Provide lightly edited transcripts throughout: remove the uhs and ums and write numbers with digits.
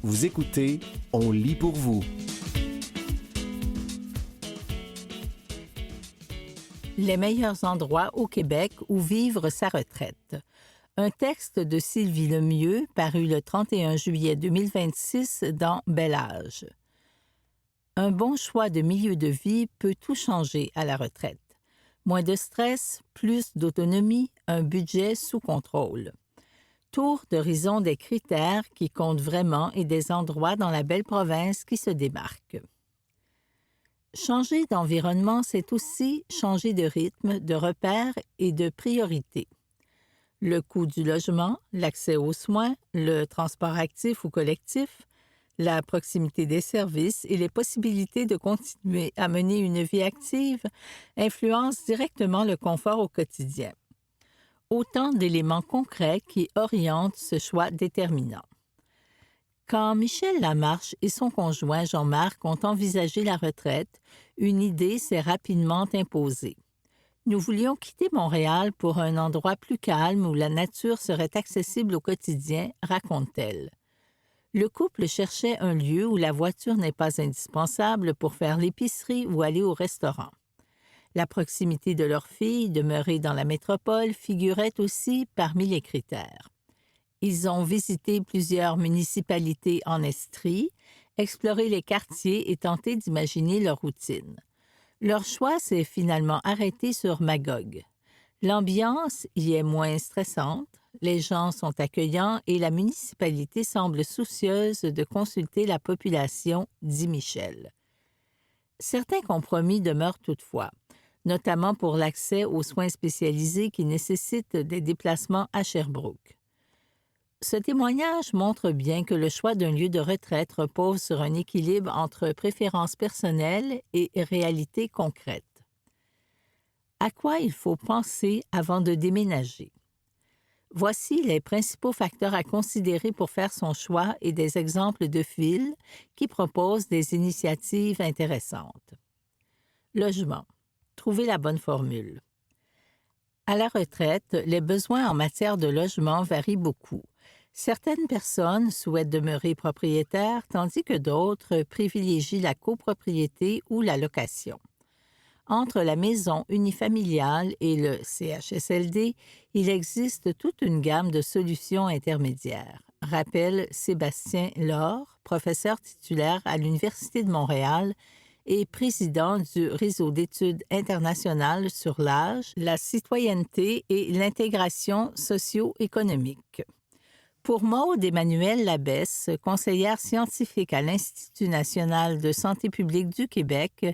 Vous écoutez On lit pour vous. Les meilleurs endroits au Québec où vivre sa retraite. Un texte de Sylvie Lemieux paru le 31 juillet 2026 dans Bel Âge. Un bon choix de milieu de vie peut tout changer à la retraite. Moins de stress, plus d'autonomie, un budget sous contrôle. Tour d'horizon des critères qui comptent vraiment et des endroits dans la belle province qui se démarquent. Changer d'environnement, c'est aussi changer de rythme, de repères et de priorités. Le coût du logement, l'accès aux soins, le transport actif ou collectif, la proximité des services et les possibilités de continuer à mener une vie active influencent directement le confort au quotidien. Autant d'éléments concrets qui orientent ce choix déterminant. Quand Michel Lamarche et son conjoint Jean-Marc ont envisagé la retraite, une idée s'est rapidement imposée. Nous voulions quitter Montréal pour un endroit plus calme où la nature serait accessible au quotidien, raconte-t-elle. Le couple cherchait un lieu où la voiture n'est pas indispensable pour faire l'épicerie ou aller au restaurant. La proximité de leur fille, demeurée dans la métropole, figurait aussi parmi les critères. Ils ont visité plusieurs municipalités en Estrie, exploré les quartiers et tenté d'imaginer leur routine. Leur choix s'est finalement arrêté sur Magog. L'ambiance y est moins stressante, les gens sont accueillants et la municipalité semble soucieuse de consulter la population, dit Michel. Certains compromis demeurent toutefois, notamment pour l'accès aux soins spécialisés qui nécessitent des déplacements à Sherbrooke. Ce témoignage montre bien que le choix d'un lieu de retraite repose sur un équilibre entre préférences personnelles et réalités concrètes. À quoi il faut penser avant de déménager? Voici les principaux facteurs à considérer pour faire son choix et des exemples de villes qui proposent des initiatives intéressantes. Logement. Trouver la bonne formule. À la retraite, les besoins en matière de logement varient beaucoup. Certaines personnes souhaitent demeurer propriétaires, tandis que d'autres privilégient la copropriété ou la location. Entre la maison unifamiliale et le CHSLD, il existe toute une gamme de solutions intermédiaires, rappelle Sébastien Laure, professeur titulaire à l'Université de Montréal et président du Réseau d'études internationales sur l'âge, la citoyenneté et l'intégration socio-économique. Pour Maude Emmanuelle Labesse, conseillère scientifique à l'Institut national de santé publique du Québec,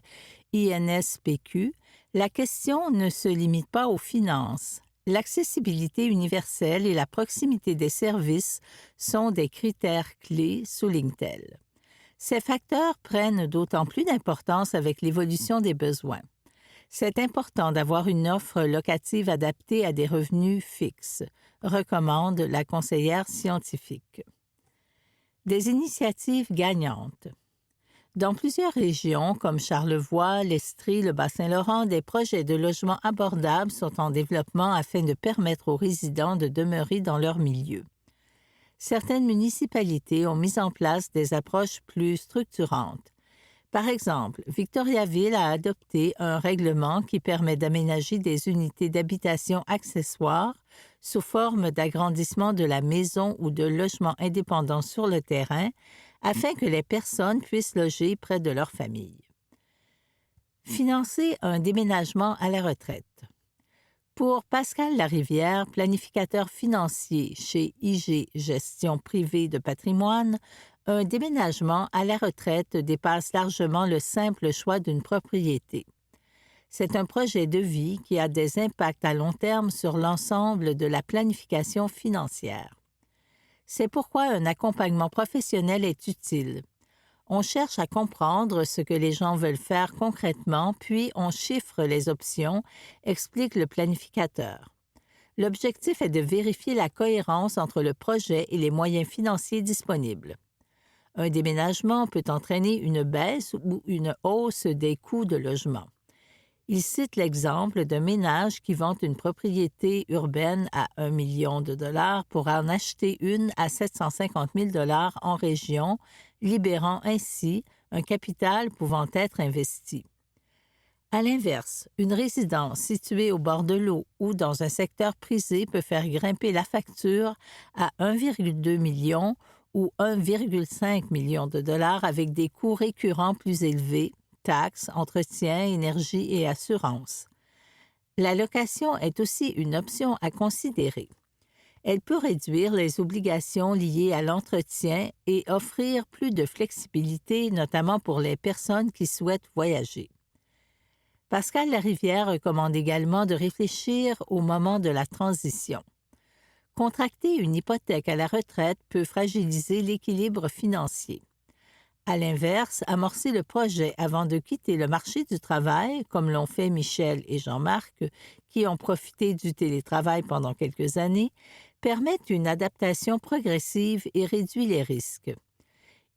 INSPQ, la question ne se limite pas aux finances. L'accessibilité universelle et la proximité des services sont des critères clés, souligne-t-elle. Ces facteurs prennent d'autant plus d'importance avec l'évolution des besoins. C'est important d'avoir une offre locative adaptée à des revenus fixes, recommande la conseillère scientifique. Des initiatives gagnantes. Dans plusieurs régions, comme Charlevoix, l'Estrie, le Bas-Saint-Laurent, des projets de logements abordables sont en développement afin de permettre aux résidents de demeurer dans leur milieu. Certaines municipalités ont mis en place des approches plus structurantes. Par exemple, Victoriaville a adopté un règlement qui permet d'aménager des unités d'habitation accessoires sous forme d'agrandissement de la maison ou de logements indépendants sur le terrain afin que les personnes puissent loger près de leur famille. Financer un déménagement à la retraite. Pour Pascal Larivière, planificateur financier chez IG Gestion privée de patrimoine, un déménagement à la retraite dépasse largement le simple choix d'une propriété. C'est un projet de vie qui a des impacts à long terme sur l'ensemble de la planification financière. C'est pourquoi un accompagnement professionnel est utile. On cherche à comprendre ce que les gens veulent faire concrètement, puis on chiffre les options, explique le planificateur. L'objectif est de vérifier la cohérence entre le projet et les moyens financiers disponibles. Un déménagement peut entraîner une baisse ou une hausse des coûts de logement. Il cite l'exemple d'un ménage qui vend une propriété urbaine à 1 million de dollars pour en acheter une à 750 000 dollars en région, libérant ainsi un capital pouvant être investi. À l'inverse, une résidence située au bord de l'eau ou dans un secteur prisé peut faire grimper la facture à 1,2 million ou 1,5 million de dollars avec des coûts récurrents plus élevés, taxes, entretien, énergie et assurance. La location est aussi une option à considérer. Elle peut réduire les obligations liées à l'entretien et offrir plus de flexibilité, notamment pour les personnes qui souhaitent voyager. Pascal Larivière recommande également de réfléchir au moment de la transition. Contracter une hypothèque à la retraite peut fragiliser l'équilibre financier. À l'inverse, amorcer le projet avant de quitter le marché du travail, comme l'ont fait Michel et Jean-Marc, qui ont profité du télétravail pendant quelques années, permet une adaptation progressive et réduit les risques.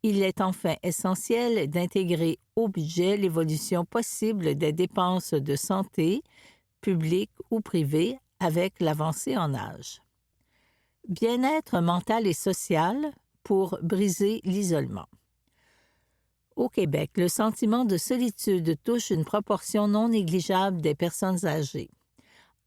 Il est enfin essentiel d'intégrer au budget l'évolution possible des dépenses de santé, publiques ou privées, avec l'avancée en âge. Bien-être mental et social pour briser l'isolement. Au Québec, le sentiment de solitude touche une proportion non négligeable des personnes âgées.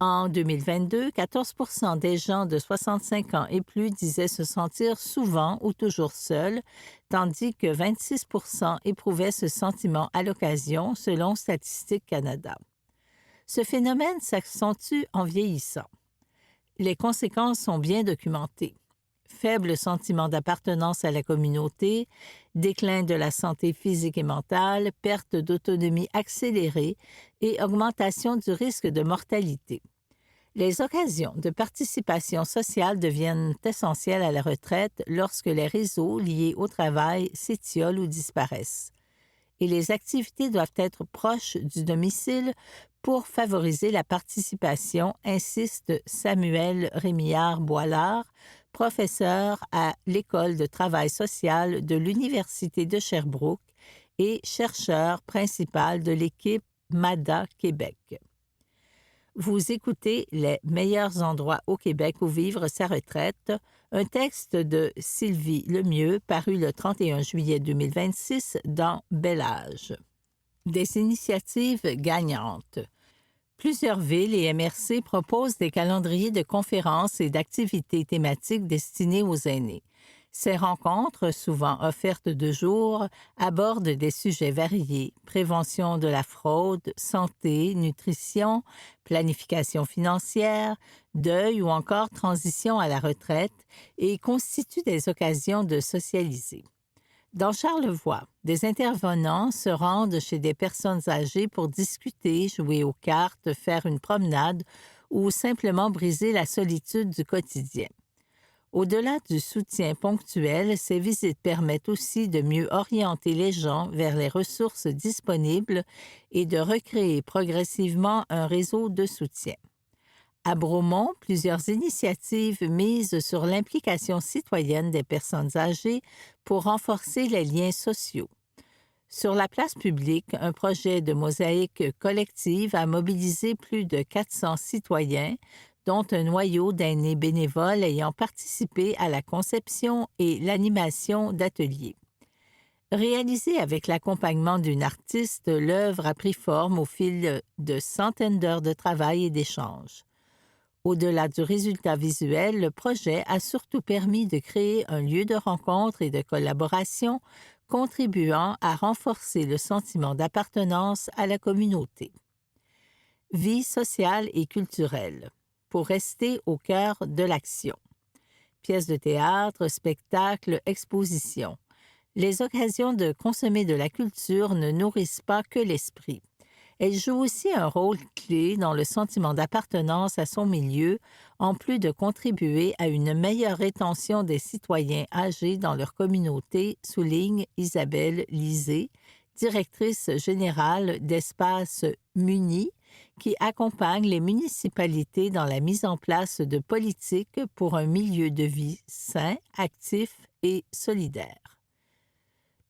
En 2022, 14 % des gens de 65 ans et plus disaient se sentir souvent ou toujours seuls, tandis que 26 % éprouvaient ce sentiment à l'occasion, selon Statistique Canada. Ce phénomène s'accentue en vieillissant. Les conséquences sont bien documentées. Faible sentiment d'appartenance à la communauté, déclin de la santé physique et mentale, perte d'autonomie accélérée et augmentation du risque de mortalité. Les occasions de participation sociale deviennent essentielles à la retraite lorsque les réseaux liés au travail s'étiolent ou disparaissent. Et les activités doivent être proches du domicile pour favoriser la participation, insiste Samuel Rémillard-Boilard, professeur à l'École de travail social de l'Université de Sherbrooke et chercheur principal de l'équipe MADA Québec. Vous écoutez Les meilleurs endroits au Québec où vivre sa retraite, un texte de Sylvie Lemieux paru le 31 juillet 2026 dans Bel Âge. Des initiatives gagnantes. Plusieurs villes et MRC proposent des calendriers de conférences et d'activités thématiques destinées aux aînés. Ces rencontres, souvent offertes de jour, abordent des sujets variés: prévention de la fraude, santé, nutrition, planification financière, deuil ou encore transition à la retraite et constituent des occasions de socialiser. Dans Charlevoix, des intervenants se rendent chez des personnes âgées pour discuter, jouer aux cartes, faire une promenade ou simplement briser la solitude du quotidien. Au-delà du soutien ponctuel, ces visites permettent aussi de mieux orienter les gens vers les ressources disponibles et de recréer progressivement un réseau de soutien. À Bromont, plusieurs initiatives misent sur l'implication citoyenne des personnes âgées pour renforcer les liens sociaux. Sur la place publique, un projet de mosaïque collective a mobilisé plus de 400 citoyens, dont un noyau d'aînés bénévoles ayant participé à la conception et l'animation d'ateliers. Réalisée avec l'accompagnement d'une artiste, l'œuvre a pris forme au fil de centaines d'heures de travail et d'échanges. Au-delà du résultat visuel, le projet a surtout permis de créer un lieu de rencontre et de collaboration contribuant à renforcer le sentiment d'appartenance à la communauté. Vie sociale et culturelle. Pour rester au cœur de l'action. Pièces de théâtre, spectacles, expositions. Les occasions de consommer de la culture ne nourrissent pas que l'esprit. Elles jouent aussi un rôle clé dans le sentiment d'appartenance à son milieu, en plus de contribuer à une meilleure rétention des citoyens âgés dans leur communauté, souligne Isabelle Lisée, directrice générale d'Espace Muni, qui accompagne les municipalités dans la mise en place de politiques pour un milieu de vie sain, actif et solidaire.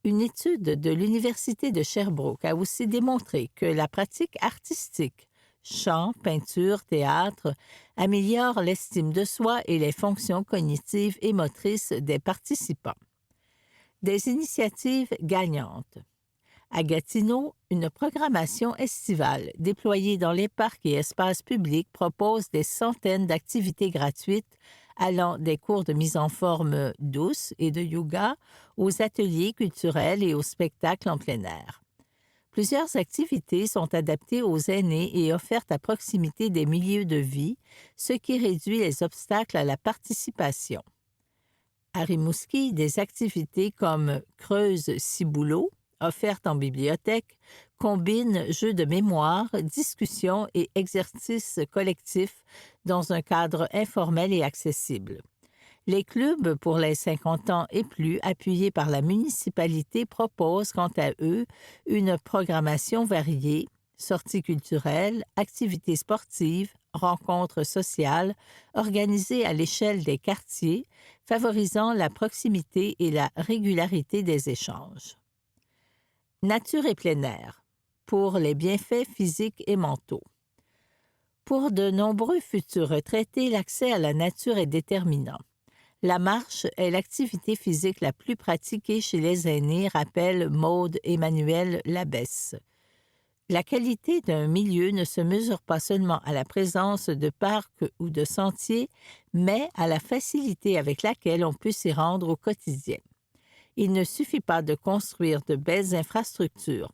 Une étude de l'Université de Sherbrooke a aussi démontré que la pratique artistique, chant, peinture, théâtre, améliore l'estime de soi et les fonctions cognitives et motrices des participants. Des initiatives gagnantes. À Gatineau, une programmation estivale déployée dans les parcs et espaces publics propose des centaines d'activités gratuites allant des cours de mise en forme douce et de yoga aux ateliers culturels et aux spectacles en plein air. Plusieurs activités sont adaptées aux aînés et offertes à proximité des milieux de vie, ce qui réduit les obstacles à la participation. À Rimouski, des activités comme Creuse Ciboulot, offertes en bibliothèque, combinent jeux de mémoire, discussions et exercices collectifs dans un cadre informel et accessible. Les clubs pour les 50 ans et plus, appuyés par la municipalité, proposent quant à eux une programmation variée, sorties culturelles, activités sportives, rencontres sociales, organisées à l'échelle des quartiers, favorisant la proximité et la régularité des échanges. Nature et plein air, pour les bienfaits physiques et mentaux. Pour de nombreux futurs retraités, l'accès à la nature est déterminant. La marche est l'activité physique la plus pratiquée chez les aînés, rappelle Maude Emmanuel Labesse. La qualité d'un milieu ne se mesure pas seulement à la présence de parcs ou de sentiers, mais à la facilité avec laquelle on peut s'y rendre au quotidien. Il ne suffit pas de construire de belles infrastructures.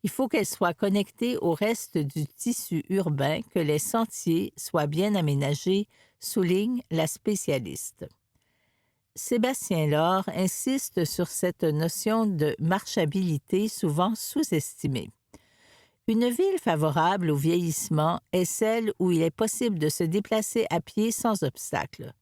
Il faut qu'elles soient connectées au reste du tissu urbain, que les sentiers soient bien aménagés, souligne la spécialiste. Sébastien Laure insiste sur cette notion de marchabilité souvent sous-estimée. Une ville favorable au vieillissement est celle où il est possible de se déplacer à pied sans obstacle.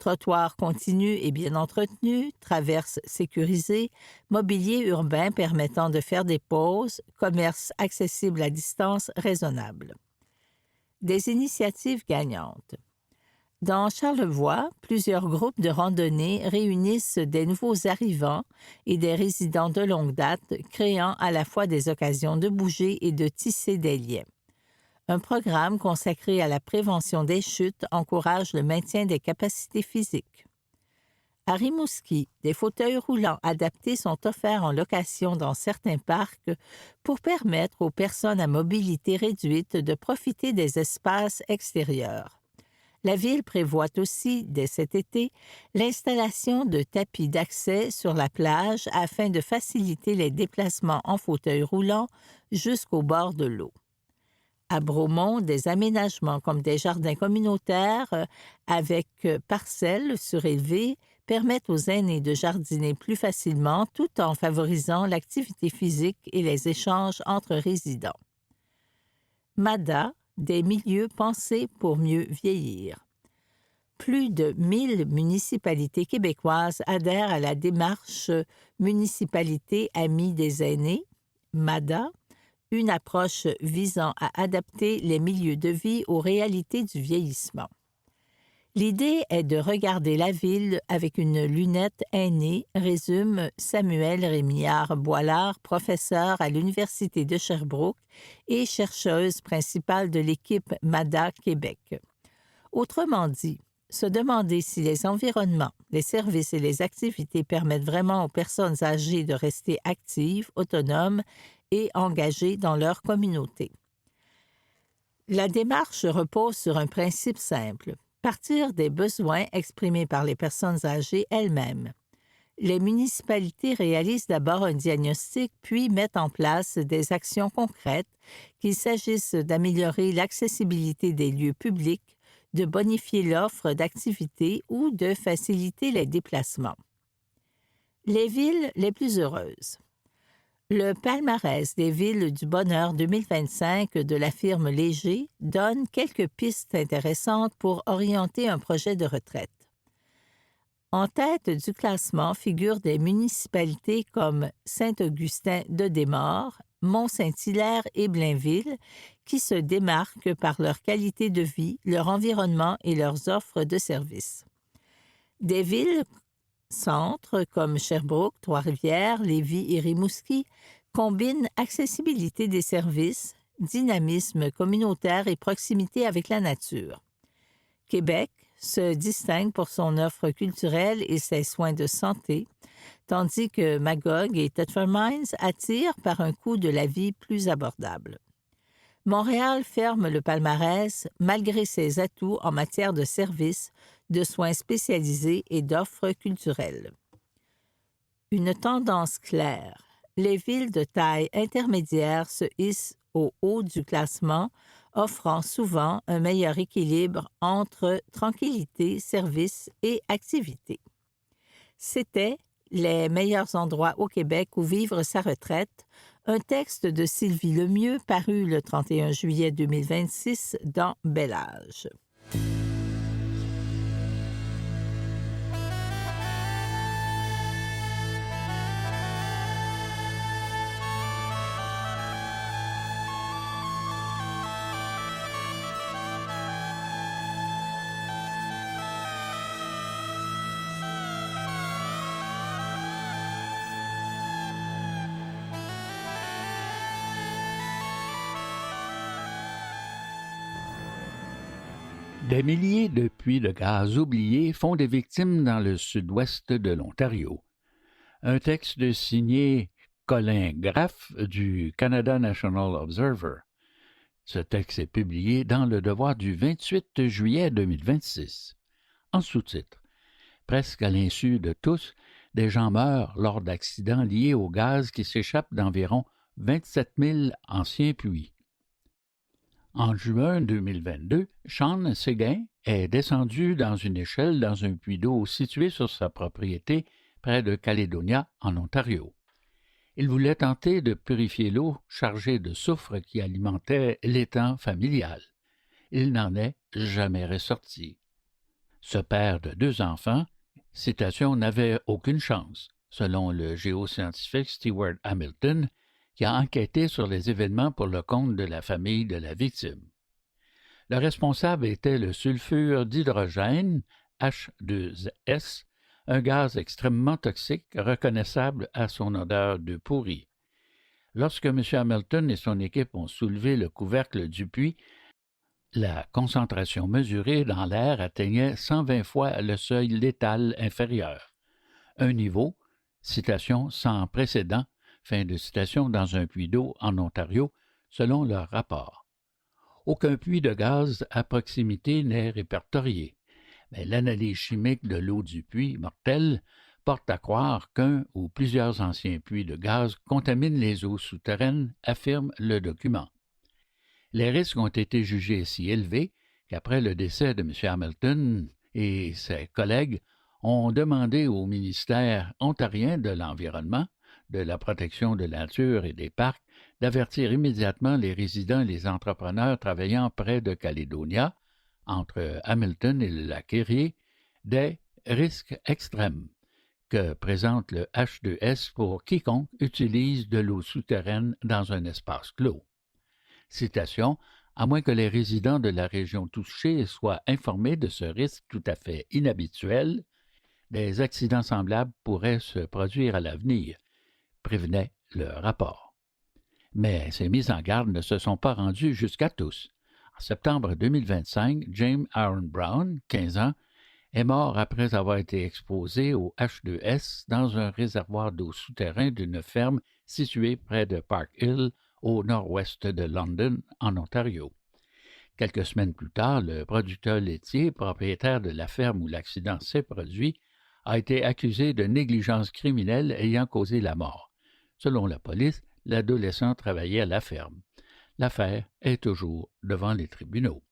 Trottoirs continus et bien entretenus, traverses sécurisées, mobilier urbain permettant de faire des pauses, commerce accessible à distance raisonnable. Des initiatives gagnantes. Dans Charlevoix, plusieurs groupes de randonnée réunissent des nouveaux arrivants et des résidents de longue date, créant à la fois des occasions de bouger et de tisser des liens. Un programme consacré à la prévention des chutes encourage le maintien des capacités physiques. À Rimouski, des fauteuils roulants adaptés sont offerts en location dans certains parcs pour permettre aux personnes à mobilité réduite de profiter des espaces extérieurs. La Ville prévoit aussi, dès cet été, l'installation de tapis d'accès sur la plage afin de faciliter les déplacements en fauteuil roulant jusqu'au bord de l'eau. À Bromont, des aménagements comme des jardins communautaires avec parcelles surélevées permettent aux aînés de jardiner plus facilement tout en favorisant l'activité physique et les échanges entre résidents. MADA, des milieux pensés pour mieux vieillir. Plus de 1000 municipalités québécoises adhèrent à la démarche Municipalité Amie des aînés, MADA, une approche visant à adapter les milieux de vie aux réalités du vieillissement. L'idée est de regarder la ville avec une lunette aînée, résume Samuel Rémillard-Boilard, professeur à l'Université de Sherbrooke et chercheuse principale de l'équipe MADA Québec. Autrement dit, se demander si les environnements, les services et les activités permettent vraiment aux personnes âgées de rester actives, autonomes et engagées dans leur communauté. La démarche repose sur un principe simple. Partir des besoins exprimés par les personnes âgées elles-mêmes. Les municipalités réalisent d'abord un diagnostic puis mettent en place des actions concrètes, qu'il s'agisse d'améliorer l'accessibilité des lieux publics, de bonifier l'offre d'activités ou de faciliter les déplacements. Les villes les plus heureuses. Le palmarès des villes du bonheur 2025 de la firme Léger donne quelques pistes intéressantes pour orienter un projet de retraite. En tête du classement figurent des municipalités comme Saint-Augustin-de-Desmaures, Mont-Saint-Hilaire et Blainville, qui se démarquent par leur qualité de vie, leur environnement et leurs offres de services. Des villes centres comme Sherbrooke, Trois-Rivières, Lévis et Rimouski combinent accessibilité des services, dynamisme communautaire et proximité avec la nature. Québec se distingue pour son offre culturelle et ses soins de santé, tandis que Magog et Thetford Mines attirent par un coût de la vie plus abordable. Montréal ferme le palmarès malgré ses atouts en matière de services, de soins spécialisés et d'offres culturelles. Une tendance claire. Les villes de taille intermédiaire se hissent au haut du classement, offrant souvent un meilleur équilibre entre tranquillité, services et activités. C'était Les meilleurs endroits au Québec où vivre sa retraite, un texte de Sylvie Lemieux paru le 31 juillet 2026 dans Bel Âge. Des milliers de puits de gaz oubliés font des victimes dans le sud-ouest de l'Ontario. Un texte signé Colin Graff du Canada National Observer. Ce texte est publié dans Le Devoir du 28 juillet 2026. En sous-titre, presque à l'insu de tous, des gens meurent lors d'accidents liés au gaz qui s'échappe d'environ 27 000 anciens puits. En juin 2022, Sean Séguin est descendu dans une échelle dans un puits d'eau situé sur sa propriété près de Caledonia, en Ontario. Il voulait tenter de purifier l'eau chargée de soufre qui alimentait l'étang familial. Il n'en est jamais ressorti. Ce père de 2 enfants, citation, n'avait aucune chance, selon le géoscientifique Stewart Hamilton, qui a enquêté sur les événements pour le compte de la famille de la victime. Le responsable était le sulfure d'hydrogène, H2S, un gaz extrêmement toxique reconnaissable à son odeur de pourri. Lorsque M. Hamilton et son équipe ont soulevé le couvercle du puits, la concentration mesurée dans l'air atteignait 120 fois le seuil létal inférieur. Un niveau, citation, sans précédent, fin de citation, dans un puits d'eau en Ontario, selon leur rapport. Aucun puits de gaz à proximité n'est répertorié, mais l'analyse chimique de l'eau du puits mortel porte à croire qu'un ou plusieurs anciens puits de gaz contaminent les eaux souterraines, affirme le document. Les risques ont été jugés si élevés qu'après le décès de M. Hamilton et ses collègues ont demandé au ministère ontarien de l'Environnement, de la protection de la nature et des parcs d'avertir immédiatement les résidents et les entrepreneurs travaillant près de Caledonia, entre Hamilton et le lac Erie, des risques extrêmes que présente le H2S pour quiconque utilise de l'eau souterraine dans un espace clos. Citation, à moins que les résidents de la région touchée soient informés de ce risque tout à fait inhabituel, des accidents semblables pourraient se produire à l'avenir, prévenait le rapport. Mais ces mises en garde ne se sont pas rendues jusqu'à tous. En septembre 2025, James Aaron Brown, 15 ans, est mort après avoir été exposé au H2S dans un réservoir d'eau souterrain d'une ferme située près de Park Hill, au nord-ouest de London, en Ontario. Quelques semaines plus tard, le producteur laitier, propriétaire de la ferme où l'accident s'est produit, a été accusé de négligence criminelle ayant causé la mort. Selon la police, l'adolescent travaillait à la ferme. L'affaire est toujours devant les tribunaux.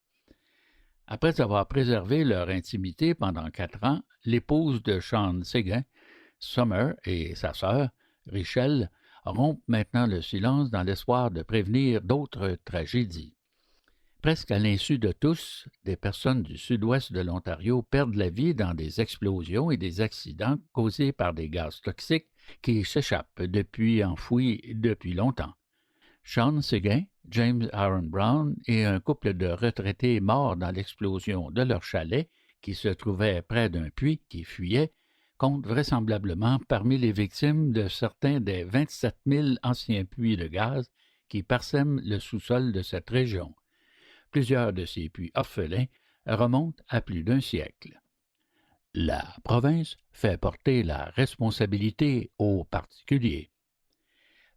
Après avoir préservé leur intimité pendant 4 ans, l'épouse de Sean Séguin, Summer, et sa sœur, Richelle, rompent maintenant le silence dans l'espoir de prévenir d'autres tragédies. Presque à l'insu de tous, des personnes du sud-ouest de l'Ontario perdent la vie dans des explosions et des accidents causés par des gaz toxiques qui s'échappent depuis enfouis depuis longtemps. Sean Séguin, James Aaron Brown et un couple de retraités morts dans l'explosion de leur chalet qui se trouvait près d'un puits qui fuyait compte vraisemblablement parmi les victimes de certains des 27 000 anciens puits de gaz qui parsèment le sous-sol de cette région. Plusieurs de ces puits orphelins remontent à plus d'un siècle. La province fait porter la responsabilité aux particuliers.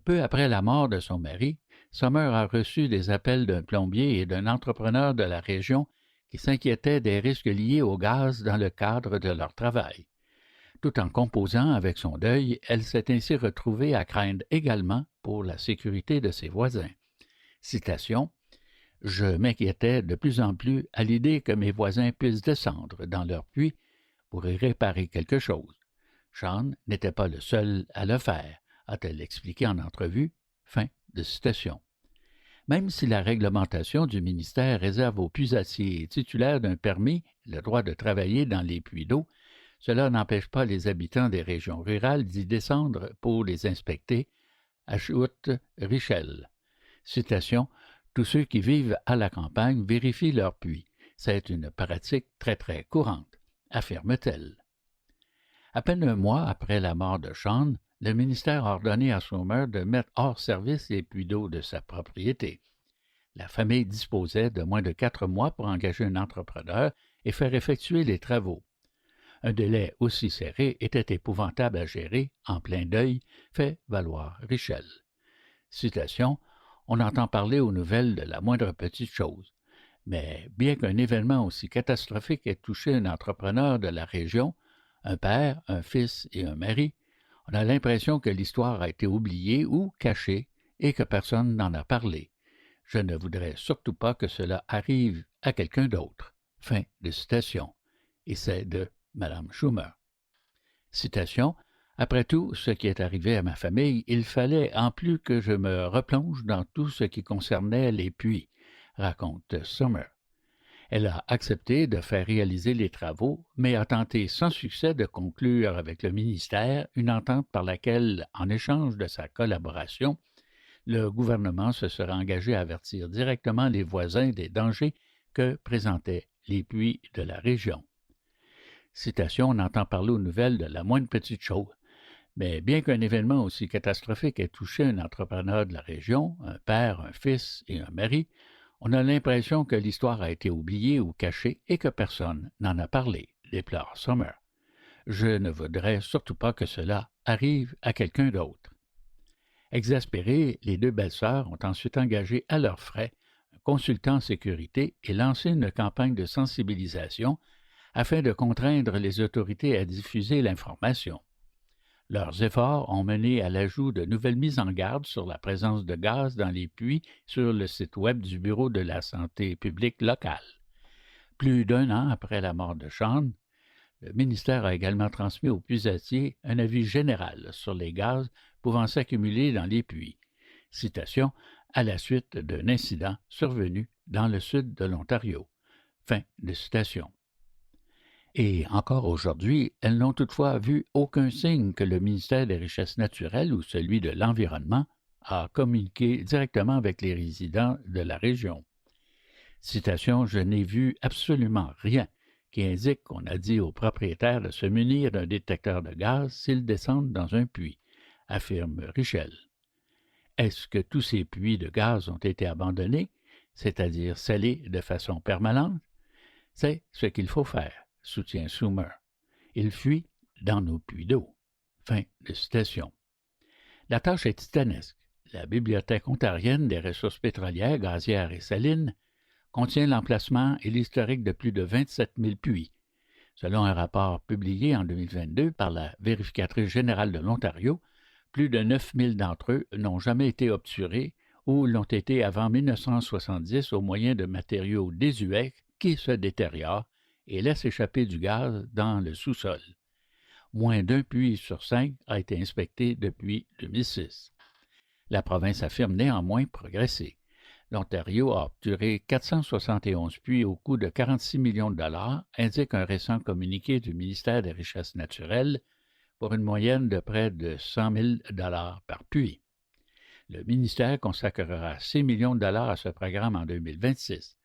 Peu après la mort de son mari, Summer a reçu des appels d'un plombier et d'un entrepreneur de la région qui s'inquiétaient des risques liés au gaz dans le cadre de leur travail. Tout en composant avec son deuil, elle s'est ainsi retrouvée à craindre également pour la sécurité de ses voisins. Citation: « Je m'inquiétais de plus en plus à l'idée que mes voisins puissent descendre dans leur puits pour y réparer quelque chose. Sean n'était pas le seul à le faire, a-t-elle expliqué en entrevue. » Fin de citation. Même si la réglementation du ministère réserve aux puisassiers titulaires d'un permis le droit de travailler dans les puits d'eau, cela n'empêche pas les habitants des régions rurales d'y descendre pour les inspecter, ajoute Richel. Citation: « Tous ceux qui vivent à la campagne vérifient leurs puits. C'est une pratique très très courante, affirme-t-elle. » À peine un mois après la mort de Sean, le ministère a ordonné à Summer de mettre hors service les puits d'eau de sa propriété. La famille disposait de moins de 4 mois pour engager un entrepreneur et faire effectuer les travaux. Un délai aussi serré était épouvantable à gérer, en plein deuil, fait valoir Richel. Citation: « On entend parler aux nouvelles de la moindre petite chose. Mais bien qu'un événement aussi catastrophique ait touché un entrepreneur de la région, un père, un fils et un mari, on a l'impression que l'histoire a été oubliée ou cachée et que personne n'en a parlé. Je ne voudrais surtout pas que cela arrive à quelqu'un d'autre. » Fin de citation. Et c'est de Mme Schumer. Citation: « Après tout ce qui est arrivé à ma famille, il fallait en plus que je me replonge dans tout ce qui concernait les puits, » raconte Summer. Elle a accepté de faire réaliser les travaux, mais a tenté sans succès de conclure avec le ministère une entente par laquelle, en échange de sa collaboration, le gouvernement se serait engagé à avertir directement les voisins des dangers que présentaient les puits de la région. Citation: « On entend parler aux nouvelles de la moindre petite chose. Mais bien qu'un événement aussi catastrophique ait touché un entrepreneur de la région, un père, un fils et un mari, on a l'impression que l'histoire a été oubliée ou cachée et que personne n'en a parlé, » déplore Summer. « Je ne voudrais surtout pas que cela arrive à quelqu'un d'autre. » Exaspérées, les deux belles-sœurs ont ensuite engagé à leurs frais un consultant en sécurité et lancé une campagne de sensibilisation afin de contraindre les autorités à diffuser l'information. Leurs efforts ont mené à l'ajout de nouvelles mises en garde sur la présence de gaz dans les puits sur le site web du Bureau de la santé publique locale. Plus d'un an après la mort de Sean, le ministère a également transmis aux puisatiers un avis général sur les gaz pouvant s'accumuler dans les puits. Citation: « À la suite d'un incident survenu dans le sud de l'Ontario. » Fin de citation. Et encore aujourd'hui, elles n'ont toutefois vu aucun signe que le ministère des Richesses naturelles ou celui de l'Environnement a communiqué directement avec les résidents de la région. Citation: « Je n'ai vu absolument rien qui indique qu'on a dit aux propriétaires de se munir d'un détecteur de gaz s'ils descendent dans un puits, » affirme Richel. Est-ce que tous ces puits de gaz ont été abandonnés, c'est-à-dire scellés de façon permanente? C'est ce qu'il faut faire, soutient Summer. Ils fuient dans nos puits d'eau. Fin de citation. La tâche est titanesque. La Bibliothèque ontarienne des ressources pétrolières, gazières et salines contient l'emplacement et l'historique de plus de 27 000 puits. Selon un rapport publié en 2022 par la vérificatrice générale de l'Ontario, plus de 9 000 d'entre eux n'ont jamais été obturés ou l'ont été avant 1970 au moyen de matériaux désuets qui se détériorent et laissent échapper du gaz dans le sous-sol. Moins d'un puits sur 5 a été inspecté depuis 2006. La province affirme néanmoins progresser. L'Ontario a obturé 471 puits au coût de 46 millions de dollars, indique un récent communiqué du ministère des Richesses naturelles, pour une moyenne de près de 100 000 dollars par puits. Le ministère consacrera 6 millions de dollars à ce programme en 2026.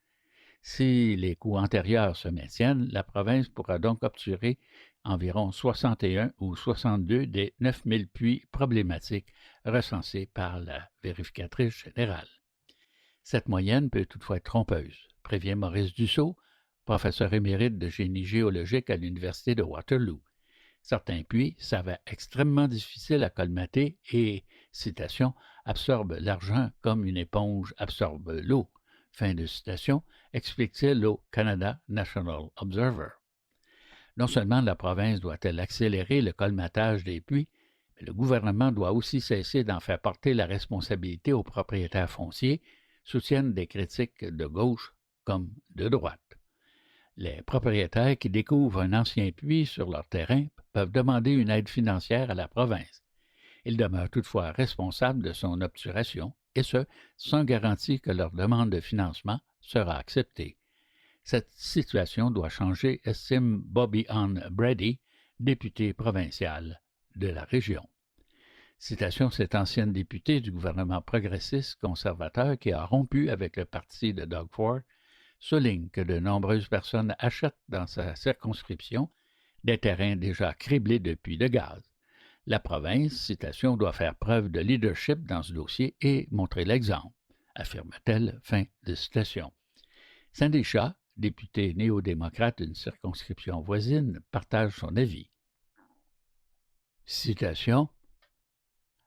Si les coûts antérieurs se maintiennent, la province pourra donc obturer environ 61 ou 62 des 9000 puits problématiques recensés par la vérificatrice générale. Cette moyenne peut toutefois être trompeuse, prévient Maurice Dussault, professeur émérite de génie géologique à l'Université de Waterloo. Certains puits s'avèrent extrêmement difficiles à colmater et, citation, absorbent l'argent comme une éponge absorbe l'eau. Fin de citation, explique-t-il au Canada National Observer. Non seulement la province doit-elle accélérer le colmatage des puits, mais le gouvernement doit aussi cesser d'en faire porter la responsabilité aux propriétaires fonciers, soutiennent des critiques de gauche comme de droite. Les propriétaires qui découvrent un ancien puits sur leur terrain peuvent demander une aide financière à la province. Ils demeurent toutefois responsables de son obturation, et ce, sans garantie que leur demande de financement sera acceptée. Cette situation doit changer, estime Bobby Ann Brady, députée provinciale de la région. Citation cette ancienne députée du gouvernement progressiste conservateur qui a rompu avec le parti de Doug Ford, souligne que de nombreuses personnes achètent dans sa circonscription des terrains déjà criblés de puits de gaz. La province, citation, doit faire preuve de leadership dans ce dossier et montrer l'exemple, affirme-t-elle, fin de citation. Sandy Shaw, député néo-démocrate d'une circonscription voisine, partage son avis. Citation.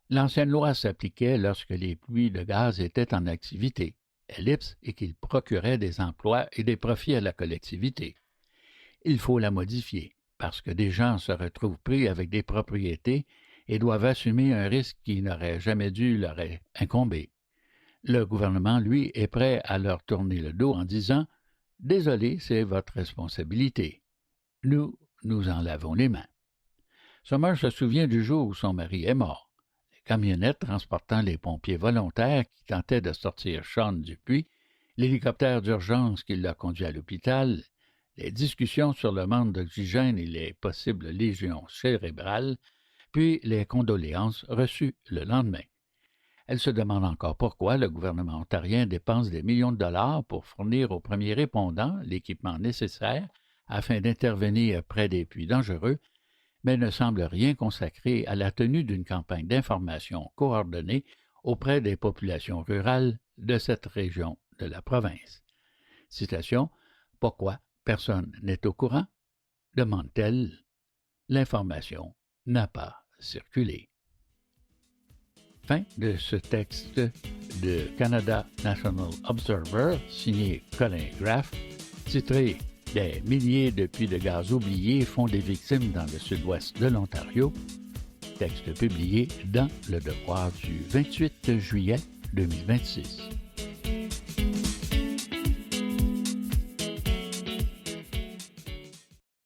L'ancienne loi s'appliquait lorsque les puits de gaz étaient en activité, ellipse, et qu'ils procuraient des emplois et des profits à la collectivité. Il faut la modifier, parce que des gens se retrouvent pris avec des propriétés et doivent assumer un risque qui n'aurait jamais dû leur incomber. Le gouvernement, lui, est prêt à leur tourner le dos en disant « Désolé, c'est votre responsabilité. Nous en lavons les mains. » Sommer se souvient du jour où son mari est mort. Les camionnettes transportant les pompiers volontaires qui tentaient de sortir Sean du puits, l'hélicoptère d'urgence qui l'a conduit à l'hôpital, les discussions sur le manque d'oxygène et les possibles lésions cérébrales, puis les condoléances reçues le lendemain. Elle se demande encore pourquoi le gouvernement ontarien dépense des millions de dollars pour fournir aux premiers répondants l'équipement nécessaire afin d'intervenir près des puits dangereux, mais ne semble rien consacrer à la tenue d'une campagne d'information coordonnée auprès des populations rurales de cette région de la province. Citation. « Pourquoi personne n'est au courant ?» demande-t-elle. L'information n'a pas circulé. Fin de ce texte de Canada National Observer, signé Colin Graff, titré « Des milliers de puits de gaz oubliés font des victimes dans le sud-ouest de l'Ontario », texte publié dans Le Devoir du 28 juillet 2026.